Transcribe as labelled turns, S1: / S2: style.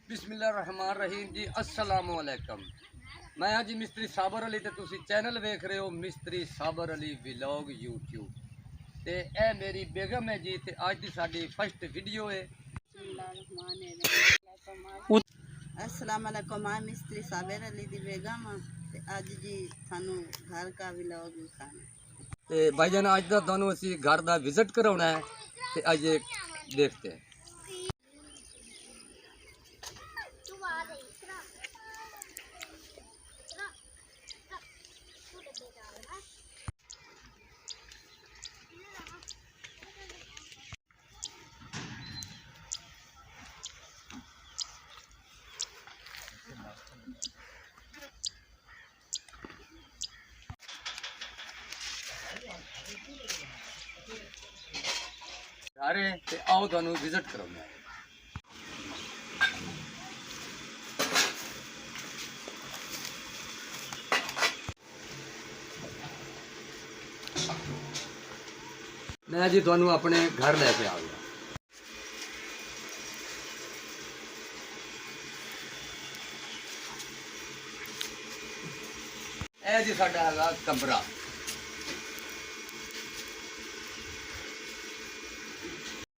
S1: बिस्मिल्लाहिर्रहमानिर्रहीम जी अस्सलामु अलैकुम। मैं हाँ जी मिस्त्री साबर अली ते तुसी चैनल वेख रहे हो मिस्त्री साबर अली व्लॉग यूट्यूब ते ए मेरी बेगम है जी ते आज दी साडी फर्स्ट वीडियो है।
S2: अस्सलाम वालेकुम। मैं मिस्त्री साबिर अली दी बेगम हाँ ते अज जी थानू घर का व्लॉग दिखाना
S1: ते भाईजान आज दा तुहानू असी घर दा विजिट कराउणा है ते आज देखते हैं। अरे ते आओ तुहानू विजिट कराउणा है। मैं जी तुहानू अपने घर लैके आ गया। ਇਹ ਜੀ ਸਾਡਾ ਹੈਗਾ ਕਮਰਾ।